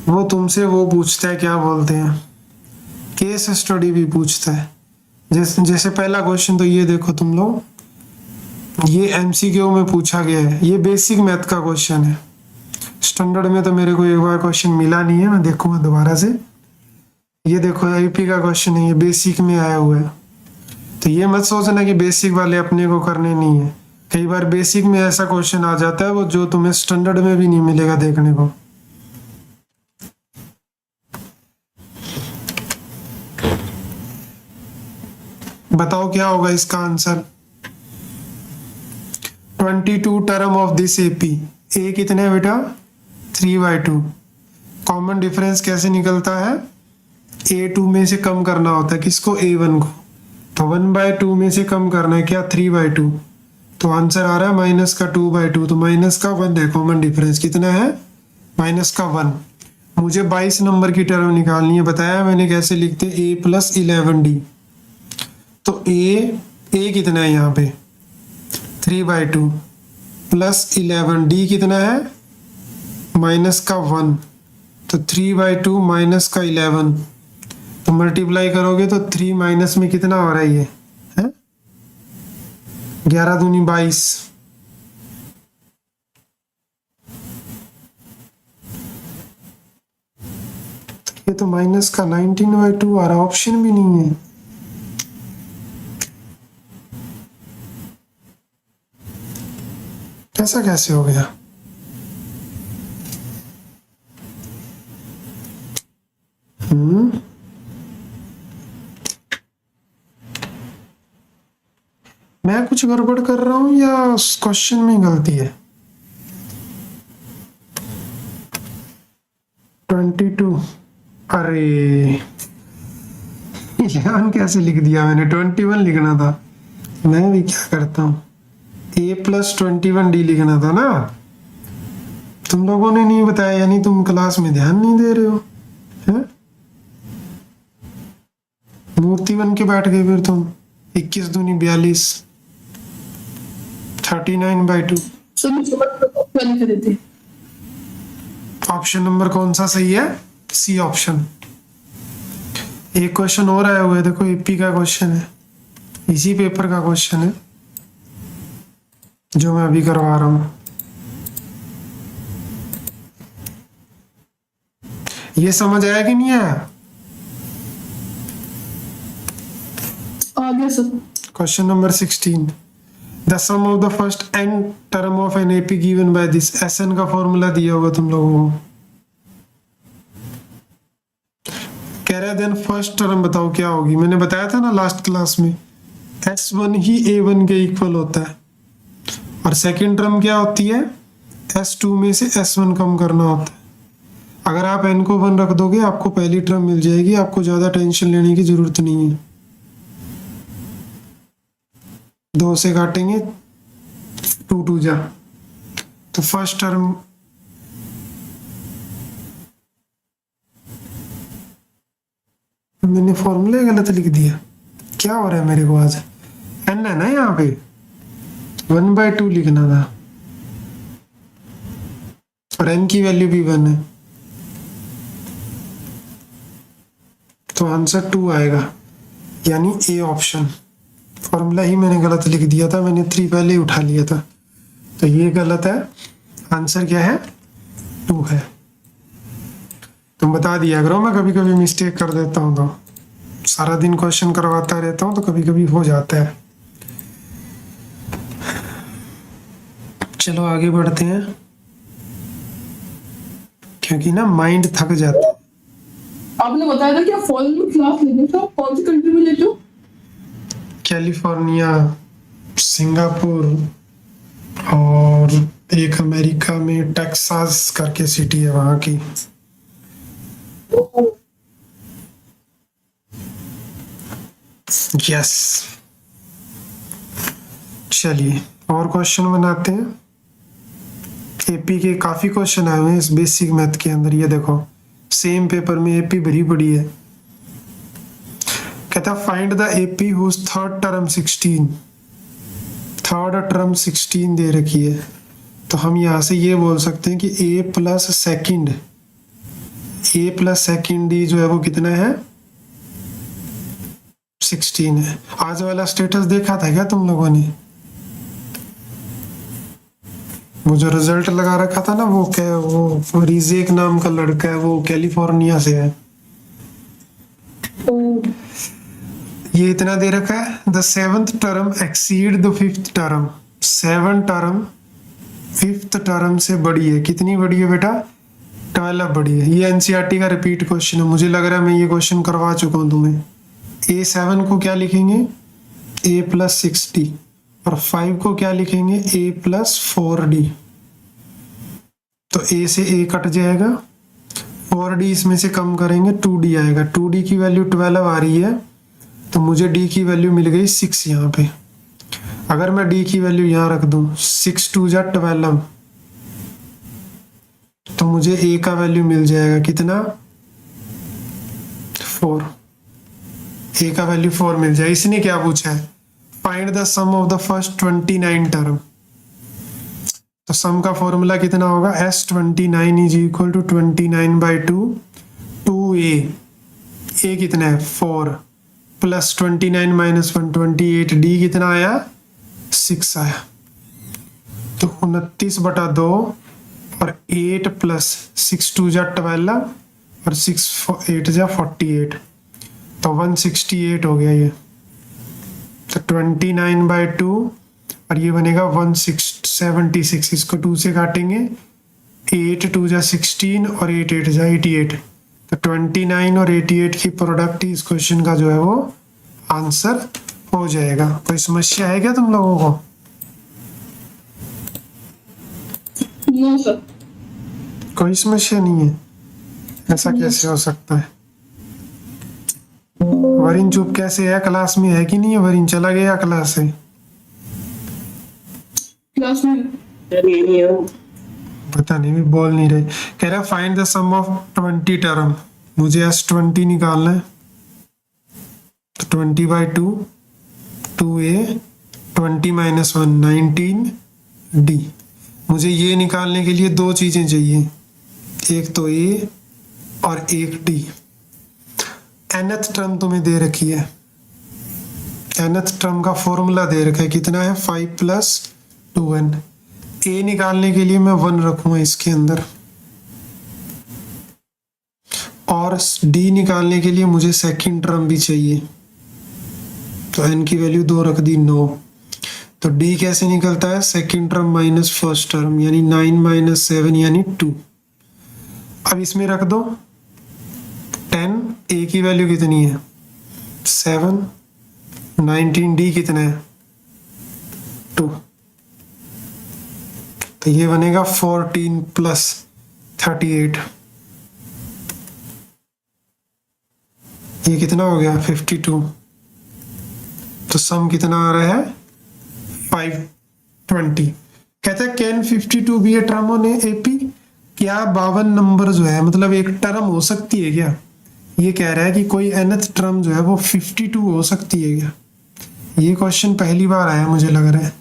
वो तुमसे वो पूछता है, क्या बोलते हैं, केस स्टडी भी पूछता है। जैसे पहला क्वेश्चन तो ये देखो तुम लोग, ये एमसीक्यू में पूछा गया है, ये बेसिक मैथ का क्वेश्चन है। स्टैंडर्ड में तो मेरे को एक बार क्वेश्चन मिला नहीं है, मैं देखूंगा दोबारा से। ये देखो आईपी का क्वेश्चन है, ये बेसिक में आया हुआ है। तो ये मत सोचना कि बेसिक वाले अपने को करने नहीं है, कई बार बेसिक में ऐसा क्वेश्चन आ जाता है वो जो तुम्हें स्टैंडर्ड में भी नहीं मिलेगा देखने को। बताओ क्या होगा इसका answer? 22 term of this AP. A कितने है बेटा? 3/2। कॉमन डिफरेंस कैसे निकलता है? A2 में से कम करना होता है किसको? A1 को। तो 1/2 में से कम करना है क्या? 3/2। तो आंसर आ रहा है माइनस का 2/2। तो माइनस का 1 है कॉमन डिफरेंस। कितना है? माइनस का 1। मुझे 22 नंबर की टर्म निकालनी है, बताया मैंने कैसे लिखते हैं, A + 11D। तो A कितना है यहाँ पे? 3/2 + 11D कितना है? माइनस का 1। तो 3/2 माइनस का 11, तो मल्टीप्लाई करोगे तो 3 माइनस में कितना हो रहा है ये? है 11 दूनी 22। ये तो माइनस का 19/2 आ रहा, ऑप्शन भी नहीं है। ऐसा कैसे हो गया? मैं कुछ गड़बड़ कर रहा हूं या क्वेश्चन में गलती है? 22, अरे 11 कैसे लिख दिया मैंने? 21 लिखना था। मैं भी क्या करता हूँ, A + 21D लिखना था ना। तुम लोगों ने नहीं बताया, यानी तुम क्लास में ध्यान नहीं दे रहे हो, है? मूर्ति बन के बैठ गए फिर तुम। 21 दूनी 42, 39/2। लिख देते। ऑप्शन नंबर कौन सा सही है? C option. एक क्वेश्चन और आया हुआ है, देखो एपी का क्वेश्चन है, इसी पेपर का क्वेश्चन है जो मैं अभी करवा रहा हूं। ये समझ आया कि नहीं आया? आगे sir. Question number 16। The sum of the first n term of an AP given by this. SN का फॉर्मूला दिया होगा तुम लोगों को। कह रहे देन फर्स्ट टर्म बताओ क्या होगी। मैंने बताया था ना लास्ट क्लास में, S1 ही A1 के इक्वल होता है, और सेकंड टर्म क्या होती है? S2 में से S1 कम करना होता है। अगर आप n को 1 रख दोगे आपको पहली टर्म मिल जाएगी, आपको ज्यादा टेंशन लेने की जरूरत नहीं है। 2 से काटेंगे 2 2 जा, तो फर्स्ट टर्म मैंने फॉर्मूले गलत लिख दिया। क्या हो रहा है मेरे को आज? n है ना यहाँ पे, 1/2 लिखना था और n की वैल्यू भी 1 है, तो आंसर 2 आएगा, यानी ए ऑप्शन। फॉर्मूला ही मैंने गलत लिख दिया था, मैंने 3 पहले ही उठा लिया था, तो ये गलत है। आंसर क्या है? 2 है। तुम बता दिया करो, मैं कभी कभी मिस्टेक कर देता हूँ, तो सारा दिन क्वेश्चन करवाता रहता हूँ तो कभी कभी हो जाता है। चलो आगे बढ़ते हैं, क्योंकि ना माइंड थक जाता है। आपने बताया था कि आप फॉरेन में क्लास लेते थे, आप कौन सी कंट्री में लेते हो? कैलिफोर्निया, सिंगापुर और एक अमेरिका में टेक्सास करके सिटी है वहां की। यस, चलिए और क्वेश्चन बनाते हैं। एपी के काफी क्वेश्चन आए हुए हैं इस बेसिक मैथ के अंदर, ये देखो सेम पेपर में एपी भरी पड़ी है। कहता find the AP whose third term 16, third term 16 दे रखी है, तो हम यहाँ से ये बोल सकते हैं कि ए प्लस सेकेंड डी जो है वो कितना है? 16 है। आज वाला स्टेटस देखा था क्या तुम लोगों ने? वो जो रिजल्ट लगा रखा था ना, वो क्या, वो रिजेक नाम का लड़का है, वो कैलिफोर्निया से है। ये इतना दे रखा है, the 7th term exceed the 5th term. 7 term 5th term से बड़ी है। कितनी बड़ी है बेटा? 12 बड़ी है। ये एनसीईआरटी का रिपीट क्वेश्चन है, मुझे लग रहा है मैं ये क्वेश्चन करवा चुका हूँ तुम्हें। A7 को क्या लिखेंगे? A प्लस 6D, और 5 को क्या लिखेंगे? A plus 4D। तो A से A कट जाएगा, 4D इसमें से कम करेंगे, 2D आएगा। 2D की वैल्यू 12 आ रही है, तो मुझे D की वैल्यू मिल गई 6 यहाँ पे। अगर मैं D की वैल्यू यहाँ रख दूं, 6 2 जा 12, तो मुझे A का वैल्यू मिल जाएगा कितना? 4। A का वैल्यू 4 मिल जाए। इसने क्या पूछा है? Find the sum of the first 29 term. तो सम का फॉर्मूला कितना होगा? S29 is equal to 29/2 2A। A कितना है? 4 प्लस 29 माइनस 1 28। D कितना आया? 6 आया। तो 29/2 और 8 प्लस 6 2 जा 12 और 6 8 जा 48, तो 168 हो गया ये। तो 29/2 और ये बनेगा 176। इसको 2 से काटेंगे, 8 2 जा 16 और 8 8 जा 88। तो 29 और 88 की प्रोडक्ट इस क्वेश्चन का जो है वो आंसर हो जाएगा। कोई समस्या है क्या तुम लोगों को? No sir. कोई समस्या नहीं है? ऐसा कैसे हो सकता है? वरिन चुप कैसे है? क्लास में है कि नहीं है? वरिन चला गया क्लास से? क्लास में पता नहीं, भी बोल नहीं रहे। कह रहा find the sum of 20 term. मुझे S20 निकालना है, तो 20/2 2A 20 माइनस 1 19D। मुझे ये निकालने के लिए दो चीजें चाहिए, एक तो A और एक D। nth टर्म तुम्हें दे रखी है, nth टर्म का फॉर्मूला दे रखा है, कितना है? 5 प्लस 2n। A निकालने के लिए मैं 1 रखूंगा इसके अंदर, और D निकालने के लिए मुझे सेकंड टर्म भी चाहिए, तो n की वैल्यू 2 रख दी, 9। तो D कैसे निकलता है? Second term minus first term, यानी 9 माइनस 7 यानी 2। अब इसमें रख दो 10। A की वैल्यू कितनी है? 7। 19 D कितना है? 2। तो ये बनेगा 14 प्लस 38। ये कितना हो गया? 52। तो सम कितना आ रहा है? 520। कहता है can 52 be a term on AP? क्या 52 नंबर जो है, मतलब एक टर्म हो सकती है क्या? ये कह रहा है कि कोई nth टर्म जो है वो 52 हो सकती है क्या? ये क्वेश्चन पहली बार आया मुझे लग रहा है।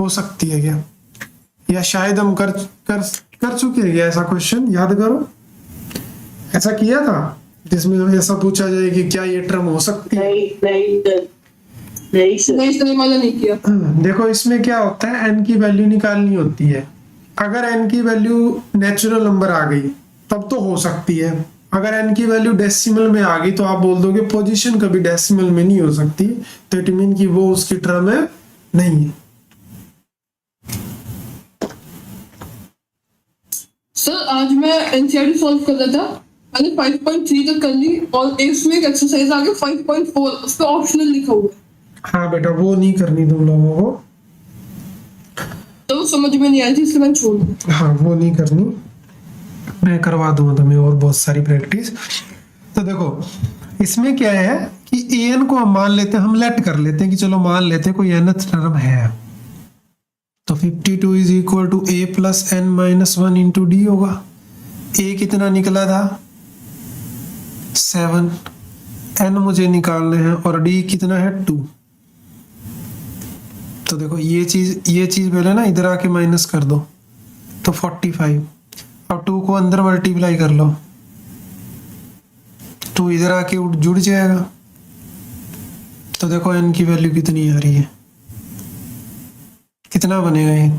हो सकती है क्या, या शायद हम कर कर कर चुके हैं क्या ऐसा क्वेश्चन, याद करो ऐसा किया था जिसमें ऐसा पूछा जाए कि क्या ये टर्म हो सकती है। नहीं नहीं नहीं सर। नहीं सर, वाला नहीं किया। देखो इसमें क्या होता है, एन की वैल्यू निकालनी होती है। अगर एन की वैल्यू नेचुरल नंबर आ गई तब तो हो सकती है, अगर एन की वैल्यू डेसिमल में आ गई तो आप बोल दोगे पोजीशन कभी डेसिमल में नहीं हो सकती, तो इट मीन कि वो उसकी टर्म है नहीं है। सर आज मैं एनसीईआरटी सॉल्व कर रहा था, मैंने 5.3 तक कर ली और इसमें एक एक्सरसाइज आ गया 5.4, उसका ऑप्शनल लिखा हुआ है। हाँ बेटा वो नहीं करनी तुम लोगों को, तो समझ में नहीं आई थी इसलिए मैंने छोड़ दी। हाँ वो नहीं करनी, मैं करवा दूंगा तुम्हें और बहुत सारी प्रैक्टिस। तो देखो इसमें क्या है कि ए एन को हम मान लेते हैं, हम लेट कर लेते हैं कि चलो मान लेते हैं कोई nth टर्म है, तो 52 is equal to A plus N minus 1 into D होगा। ए कितना निकला था 7, एन मुझे निकालने हैं और डी कितना है 2। तो देखो ये चीज पहले ना इधर आके माइनस कर दो तो 45, अब 2 को अंदर मल्टीप्लाई कर लो, 2 इधर आके जुड़ जाएगा। तो देखो n की वैल्यू कितनी आ रही है, कितना बनेगा ये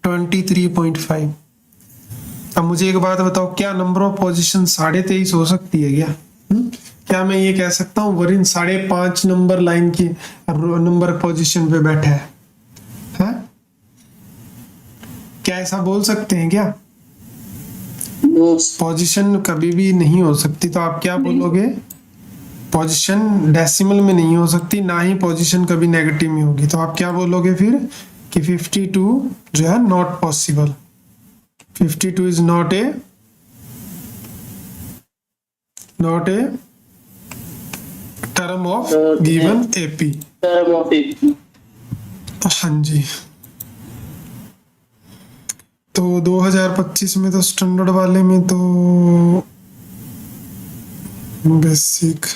23.5। अब मुझे एक बात बताओ, क्या नंबर ऑफ पोजीशन 23.5 हो सकती है क्या? क्या मैं ये कह सकता हूँ वरिन 5.5 नंबर लाइन की नंबर पोजीशन पे बैठा है? क्या ऐसा बोल सकते हैं क्या? पोजीशन कभी भी नहीं हो सकती, तो आप क्या बोलोगे? पोजीशन डेसिमल में नहीं हो सकती, ना ही पोजीशन कभी नेगेटिव में होगी, तो आप क्या बोलोगे फिर कि 52 जो है not possible, 52 is not a term of given AP. Term of AP. हाँ जी, तो 2025 में तो स्टैंडर्ड वाले में तो बेसिक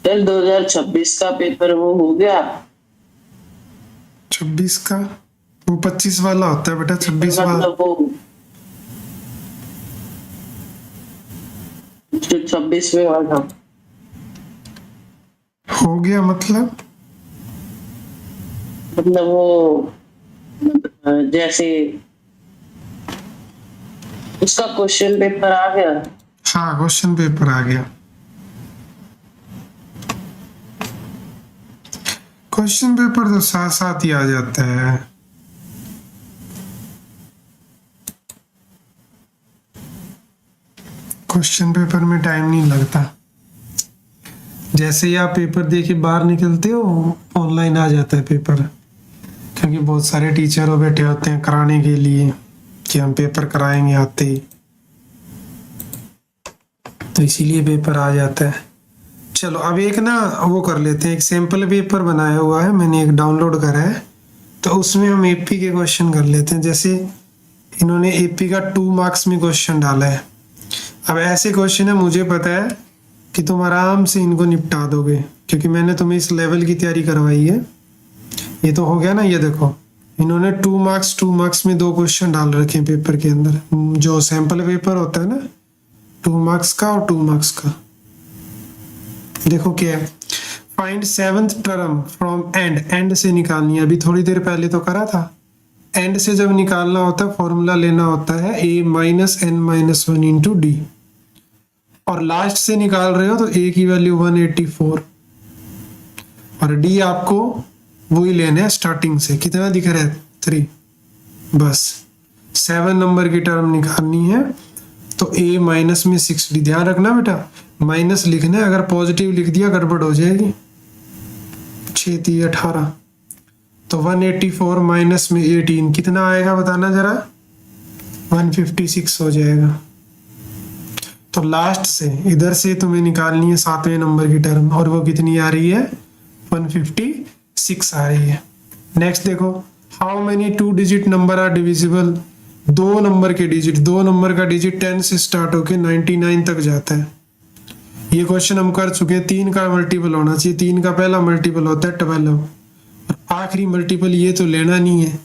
चल 2026 का पेपर वो हो गया। 26 का वो 25 वाला होता है बेटा, 26 वाला मतलब वो 26 में वाला हो गया, मतलब वो जैसे उसका क्वेश्चन पेपर आ गया। हाँ क्वेश्चन पेपर आ गया। क्वेश्चन पेपर तो साथ साथ ही आ जाता है। क्वेश्चन पेपर में टाइम नहीं लगता, जैसे ही आप पेपर दे के बाहर निकलते हो ऑनलाइन आ जाता है पेपर, क्योंकि बहुत सारे टीचर हो बैठे होते हैं कराने के लिए कि हम पेपर कराएंगे आते ही, तो इसीलिए पेपर आ जाता है। चलो अब एक ना वो कर लेते हैं, एक सैंपल पेपर बनाया हुआ है मैंने, एक डाउनलोड करा है, तो उसमें हम एपी के क्वेश्चन कर लेते हैं। जैसे इन्होंने एपी का 2 मार्क्स में क्वेश्चन डाला है। अब ऐसे क्वेश्चन है, मुझे पता है कि तुम आराम से इनको निपटा दोगे, क्योंकि मैंने तुम्हें इस लेवल की तैयारी करवाई है। ये तो हो गया ना, ये देखो इन्होंने 2 मार्क्स में 2 क्वेश्चन डाल रखे हैं पेपर के अंदर, जो सैंपल पेपर होता है ना 2 मार्क्स का और 2 मार्क्स का। देखो क्या है, find 7th term from and से निकालनी है। अभी थोड़ी देर पहले तो करा था, एंड से जब निकालना होता है फॉर्मूला लेना होता है a minus n minus 1 into D, और लास्ट से निकाल रहे हो तो a की वैल्यू 184 और d आपको वही लेना है स्टार्टिंग से। कितना दिख रहा है 3, बस 7 नंबर की टर्म निकालनी है, तो a माइनस में 6d। ध्यान रखना बेटा माइनस लिखना है, अगर पॉजिटिव लिख दिया गड़बड़ हो जाएगी। 6 3 18, तो 184 माइनस में 18 कितना आएगा बताना जरा, 156 हो जाएगा। तो लास्ट से इधर से तुम्हें निकालनी है 7वें नंबर की टर्म, और वो कितनी आ रही है 156 आ रही है। नेक्स्ट देखो, how many 2 digit number are divisible. 2 number के डिजिट, 2 नंबर का डिजिट 10 से स्टार्ट होके 99 तक जाता है। ये क्वेश्चन हम कर चुके हैं, 3 का मल्टीपल होना चाहिए, 3 का पहला मल्टीपल होता है 12 और आखिरी मल्टीपल ये तो लेना नहीं है,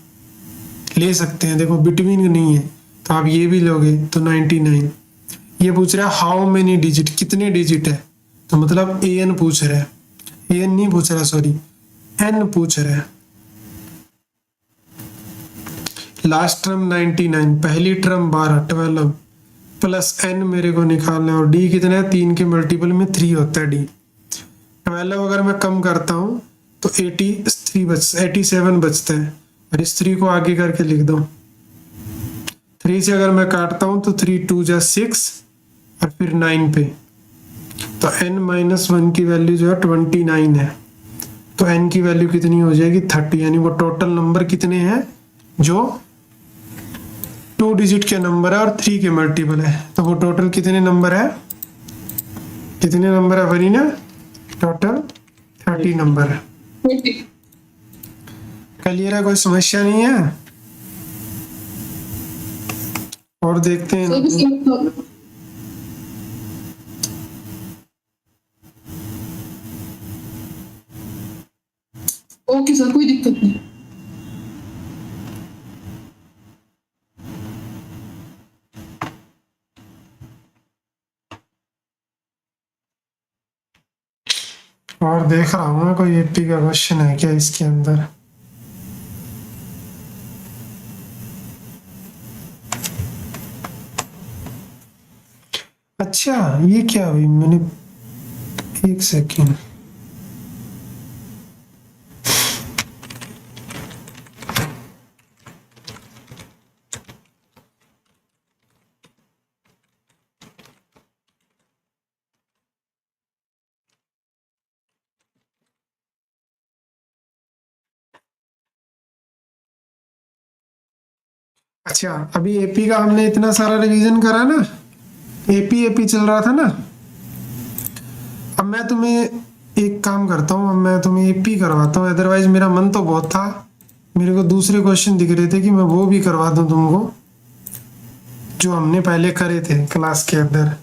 ले सकते हैं, देखो बिटवीन नहीं है तो आप ये भी लोगे तो 99। ये पूछ रहा है हाउ मेनी डिजिट, कितने डिजिट है, तो मतलब an पूछ रहा है, an नहीं पूछ रहा, सॉरी n पूछ रहा है। लास्ट टर्म 99, पहली टर्म 12 प्लस n मेरे को निकालना है, और d कितना है, 3 के मल्टीपल में 3 होता है d। 12 अगर मैं कम करता हूँ तो 87 बचता है, और इस 3 को आगे करके लिख दो। 3 से अगर मैं काटता हूँ तो 3 2 जा 6 और फिर 9 पे, तो n-1 की वैल्यू जो है 29 है, तो n की वैल्यू कितनी हो जाएगी 30, यानी वो टोटल नंबर कितने हैं जो 2 डिजिट के नंबर है और 3 के मल्टीपल है, तो वो टोटल कितने नंबर है, कितने नंबर है वरीना, टोटल 30 नंबर है। 20। क्लियर है, कोई समस्या नहीं है। और देखते हैं, सर इसका मतलब ओके सर, कोई दिक्कत नहीं। और देख रहा हूँ मैं कोई एपी का क्वेश्चन है क्या इसके अंदर। अच्छा ये क्या हुई, मैंने एक सेकेंड, अच्छा अभी एपी का हमने इतना सारा रिवीजन करा ना, एपी चल रहा था ना। अब मैं तुम्हें एक काम करता हूँ, अब मैं तुम्हें एपी करवाता हूँ, अदरवाइज मेरा मन तो बहुत था, मेरे को दूसरे क्वेश्चन दिख रहे थे कि मैं वो भी करवा दूँ तुमको जो हमने पहले करे थे क्लास के अंदर।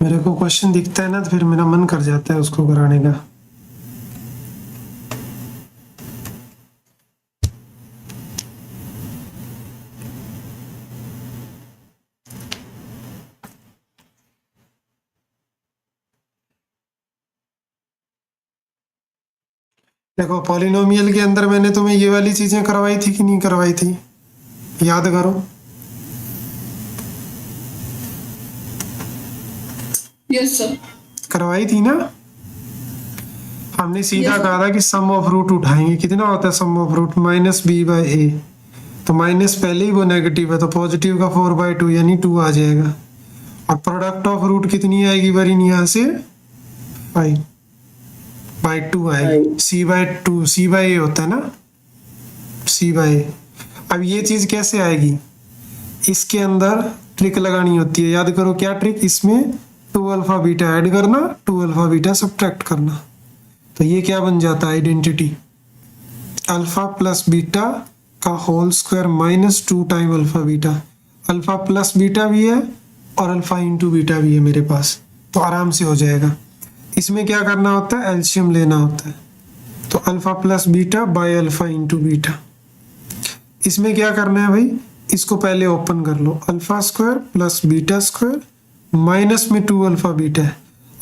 मेरे को क्वेश्चन दिखता है ना तो फिर मेरा मन कर जाता है उसको कराने का। देखो पॉलिनोमियल के अंदर मैंने तुम्हें ये वाली चीजें करवाई थी कि नहीं करवाई थी, याद करो। Yes sir. करवाई थी ना। हमने सीधा Yes, कहा था कि सम ऑफ रूट उठाएंगे, कितना होता है सम ऑफ रूट, -b/a, तो माइनस पहले ही वो नेगेटिव है तो पॉजिटिव का 4/2 यानी 2 आ जाएगा, और प्रोडक्ट ऑफ रूट कितनी आएगी वरीन, यहाँ से 5/2 आएगी, c/2, c/a होता है ना, c/a। अब ये चीज कैसे आएगी, इसके अंदर ट्रिक लगानी होती है, याद करो क्या ट्रिक, इसमें 2 अल्फा बीटा ऐड करना, 2 अल्फा बीटा सब्ट्रैक्ट करना, तो ये क्या बन जाता है आइडेंटिटी, अल्फा प्लस बीटा का whole square -2 time alpha beta. Alpha plus beta भी है और अल्फा इंटू बीटा भी है मेरे पास, तो आराम से हो जाएगा। इसमें क्या करना होता है, एलसीएम लेना होता है, तो alpha plus beta by alpha into beta. इसमें क्या करना है भाई, इसको पहले ओपन कर लो, alpha square plus beta square minus में 2 अल्फा बीटा है,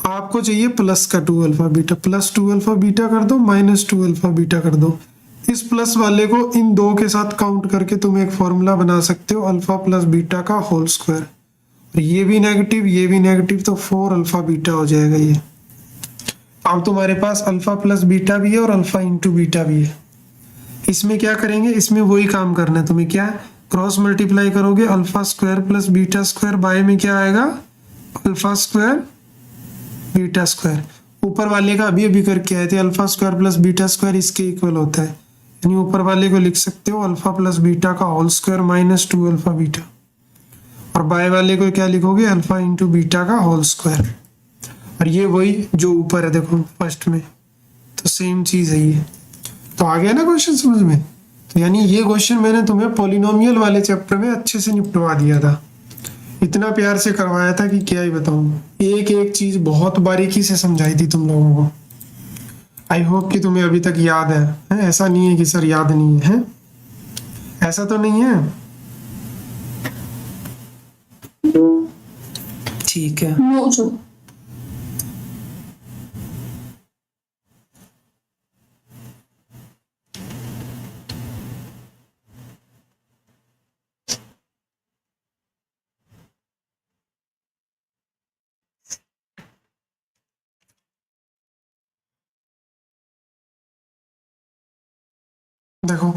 आपको चाहिए प्लस का 2 alpha beta, plus 2 alpha beta कर दो, -2 अल्फा बीटा कर दो। इस प्लस वाले को इन दो के साथ काउंट करके तुम एक फॉर्मूला बना सकते हो, अल्फा प्लस बीटा का होल स्क्वायर, और ये भी नेगेटिव ये भी नेगेटिव, तो 4 अल्फा बीटा हो जाएगा ये। अब तुम्हारे पास अल्फा प्लस बीटा भी है और अल्फा इंटू बीटा भी है। इसमें क्या करेंगे, इसमें वही काम करना है तुम्हें, क्या क्रॉस मल्टीप्लाई करोगे, alpha square plus beta square by में क्या आएगा, अल्फा स्क्वायर बीटा स्क्वायर। ऊपर वाले का अभी अभी करके आए थे, alpha square plus beta square इसके इक्वल होता है, यानी ऊपर वाले को लिख सकते हो अल्फा प्लस बीटा का होल स्क्वायर -2 अल्फा बीटा, और बाय वाले को क्या लिखोगे, अल्फा इंटू बीटा का होल स्क्वायर, और ये वही जो ऊपर है देखो फर्स्ट में, तो सेम चीज है ये। तो आ गया ना क्वेश्चन समझ में। तो यानी ये क्वेश्चन मैंने तुम्हें पॉलिनोमियल वाले चैप्टर में अच्छे से निपटवा दिया था, इतना प्यार से करवाया था कि क्या ही बताऊं। एक एक चीज बहुत बारीकी से समझाई थी तुम लोगों को। आई होप कि तुम्हें अभी तक याद है? ऐसा नहीं है कि सर याद नहीं है, ऐसा तो नहीं है? ठीक है। No sir. देखो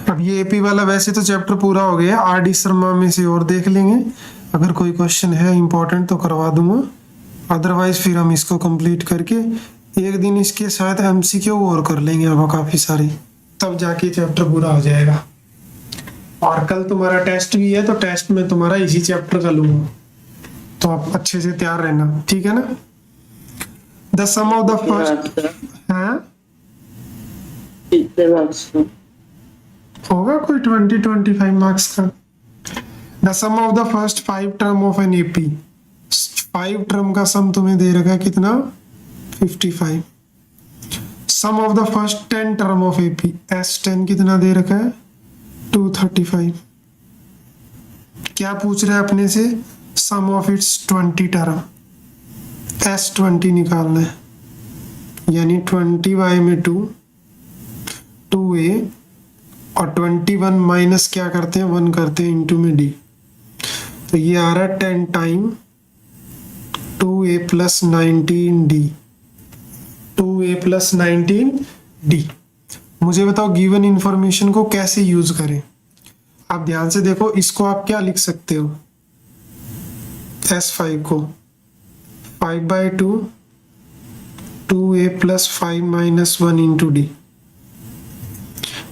अब ये एपी वाला वैसे तो चैप्टर पूरा हो गया, आर डी शर्मा में से और देख लेंगे। अगर कोई क्वेश्चन है इम्पोर्टेंट तो करवा दूंगा, अदरवाइज फिर हम इसको कंप्लीट करके एक दिन इसके शायद एमसीक्यू और कर लेंगे अब काफी सारी, तब जाके चैप्टर पूरा हो जाएगा। और कल तुम्हारा टेस्ट भी है, तो टेस्ट में तुम्हारा इसी चैप्टर का लूंगा, तो आप अच्छे से तैयार रहना, ठीक है ना? The sum of the first, हाँ कितने मार्क्स का? होगा कोई 20-25 मार्क्स का। The sum of the first 5 term of an AP, 5 term का सम तुम्हें दे रखा है कितना? 55। Sum of the first 10 term of AP, S10 कितना दे रखा है? 235। क्या पूछ रहा है अपने से? सम ऑफ इट्स 20 टर्म, S20 निकालना है, यानी 20y में 2a और 21 माइनस क्या करते हैं? 1 करते हैं इंटू में d, तो ये आ रहा है 10 time 2a plus 19d, 2a plus 19d। मुझे बताओ गिवन इंफॉर्मेशन को कैसे यूज करें? आप ध्यान से देखो, इसको आप क्या लिख सकते हो? S5 को 5/2 2a plus 5 minus 1 into D,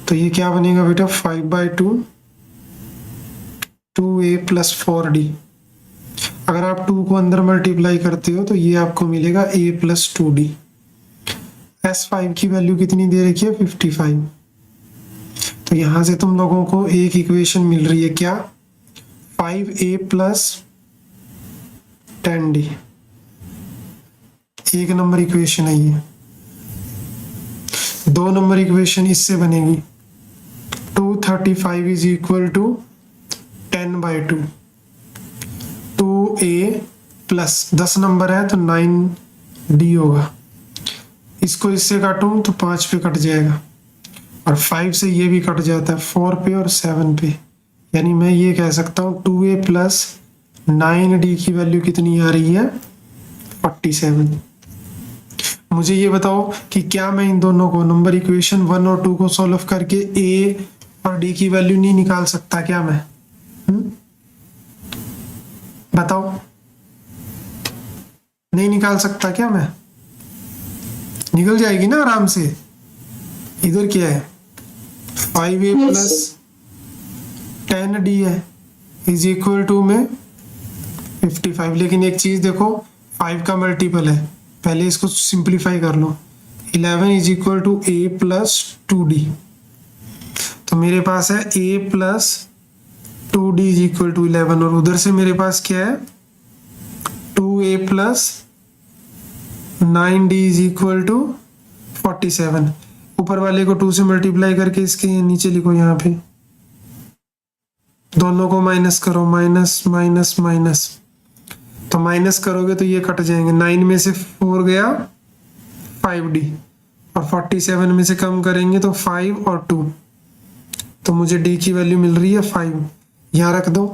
तो ये क्या बनेगा बेटा? 5/2 2a प्लस 4d। अगर आप 2 को अंदर मल्टीप्लाई करते हो तो ये आपको मिलेगा a प्लस 2d। S5 की वैल्यू कितनी दे रखी है? 55। तो यहां से तुम लोगों को एक इक्वेशन मिल रही है, क्या? 5a प्लस 10d, एक नंबर इक्वेशन है ये। 2 नंबर इक्वेशन इससे बनेगी, 235 is equal to 10/2, 2a plus 10 number है तो 9d होगा। इसको इससे काटूं तो 5 पे कट जाएगा, और 5 से ये भी कट जाता है, 4 पे और 7 पे, यानी मैं ये कह सकता हूँ 2a प्लस 9d की वैल्यू कितनी आ रही है? 47। मुझे ये बताओ कि क्या मैं इन दोनों को, नंबर इक्वेशन 1 और 2 को सॉल्व करके a और d की वैल्यू नहीं निकाल सकता क्या मैं? बताओ, नहीं निकाल सकता क्या मैं? निकल जाएगी ना आराम से। इधर क्या है? 5a प्लस 10d है इज इक्वल टू में 55। लेकिन एक चीज देखो, 5 का मल्टीपल है, पहले इसको सिंप्लीफाई कर लो। 11 is equal to a plus 2d, तो मेरे पास है a plus 2d is equal to 11, और उधर से मेरे पास क्या है? 2a plus 9d is equal to 47। ऊपर वाले को 2 से मल्टीप्लाई करके इसके नीचे लिखो, यहाँ पे दोनों को माइनस करो, माइनस माइनस माइनस, तो माइनस करोगे तो ये कट जाएंगे। 9 में से 4 गया 5d, और 47 में से कम करेंगे तो 5 और 2, तो मुझे d की वैल्यू मिल रही है 5। यहाँ रख दो,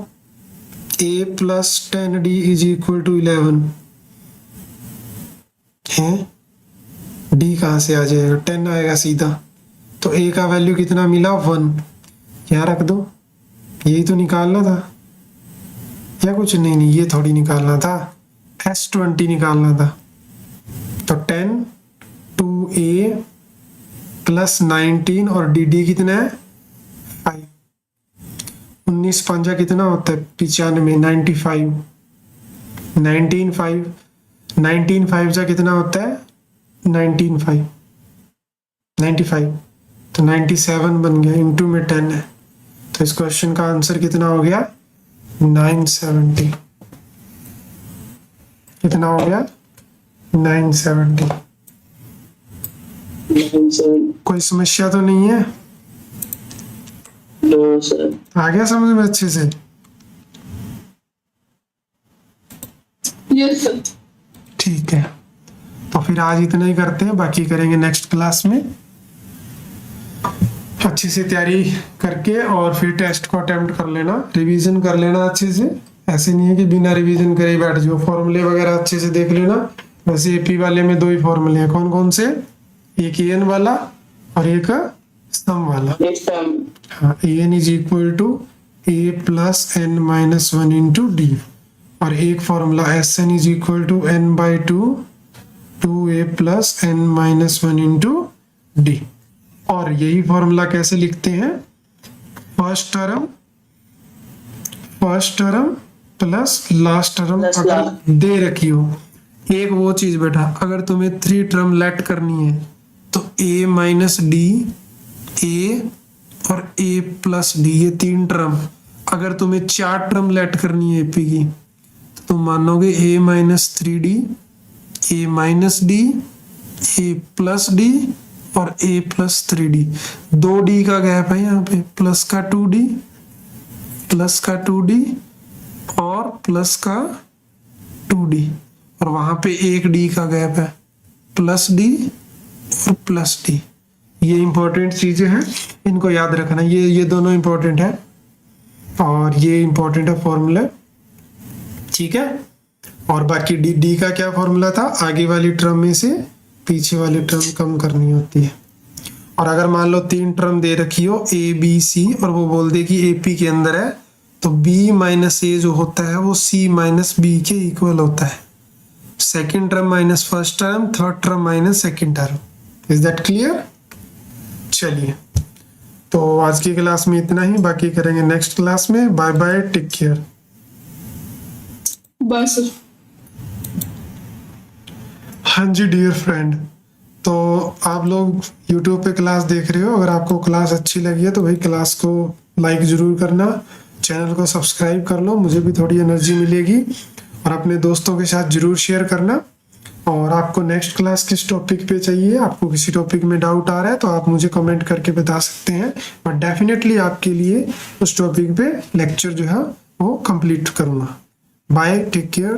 a plus 10d is equal to 11 है। d कहाँ से आ जाएगा? 10 आएगा सीधा, तो a का वैल्यू कितना मिला? 1। यहाँ रख दो, यही तो निकालना था, या कुछ नहीं, ये थोड़ी निकालना था, S20 निकालना था। तो 10 2a प्लस 19 और dd कितना है? 5। 19 पंजा कितना होता है? 95, 95। 19 5 जा कितना होता है? 95, तो 97 बन गया, इंटू में 10 है, तो इस क्वेश्चन का आंसर कितना हो गया? 970 कितना हो गया 970। 970 कोई समस्या तो नहीं है? No sir. आ गया समझ में अच्छे से? Yes sir. ठीक है, तो फिर आज इतना ही करते हैं, बाकी करेंगे नेक्स्ट क्लास में। अच्छे से तैयारी करके और फिर टेस्ट को अटेम्प्ट कर लेना, रिवीजन कर लेना अच्छे से। ऐसे नहीं है कि बिना रिवीजन करे ही बैठ जाओ। फॉर्मूले वगैरह अच्छे से देख लेना। वैसे एपी वाले में 2 ही फॉर्मूले हैं, कौन कौन से? एक एन वाला और एक सम वाला। नेक्स्ट टाइम हाँ, N is equal to A plus N minus 1 into D, और एक formula S N is equal to N by 2 A plus N minus 1 into D. और यही फॉर्मूला कैसे लिखते हैं? First term plus last term Plus अगर last। दे रखी हो। एक वो चीज बेटा, अगर तुम्हें 3 टर्म लेट करनी है तो a माइनस डी, ए और a प्लस डी, ये 3 टर्म। अगर तुम्हें 4 टर्म लेट करनी है एपी की तो तुम मानोगे a minus 3d, a minus D, a plus D और a प्लस 3d। 2d का गैप है यहाँ पे, प्लस का 2d, प्लस का 2d और प्लस का 2d, और वहां पे 1d का गैप है, प्लस d और प्लस d। ये इंपॉर्टेंट चीजें हैं, इनको याद रखना। ये दोनों इंपॉर्टेंट है और ये इंपॉर्टेंट है फॉर्मूला, ठीक है। और बाकी डी का क्या फॉर्मूला था? आगे वाली टर्म में से पीछे वाली टर्म कम करनी होती है। और अगर मान लो 3 टर्म दे रखी हो ए बी सी, और वो बोल दे कि एपी के अंदर है, तो बी माइनस ए जो होता है वो सी माइनस बी के इक्वल होता है। Second term minus first term, third term minus second term. Is that clear? चलिए, तो आज की क्लास में इतना ही, बाकी करेंगे नेक्स्ट क्लास में। Bye bye, take care. Bye sir. हाँ जी डियर फ्रेंड, तो आप लोग YouTube पे क्लास देख रहे हो, अगर आपको क्लास अच्छी लगी है तो भाई क्लास को लाइक ज़रूर करना, चैनल को सब्सक्राइब कर लो, मुझे भी थोड़ी एनर्जी मिलेगी। और अपने दोस्तों के साथ ज़रूर शेयर करना। और आपको नेक्स्ट क्लास किस टॉपिक पे चाहिए, आपको किसी टॉपिक में डाउट आ रहा है तो आप मुझे कमेंट करके बता सकते हैं, और डेफिनेटली आपके लिए उस टॉपिक पे लेक्चर जो है वो कंप्लीट करूँगा। Bye, take care.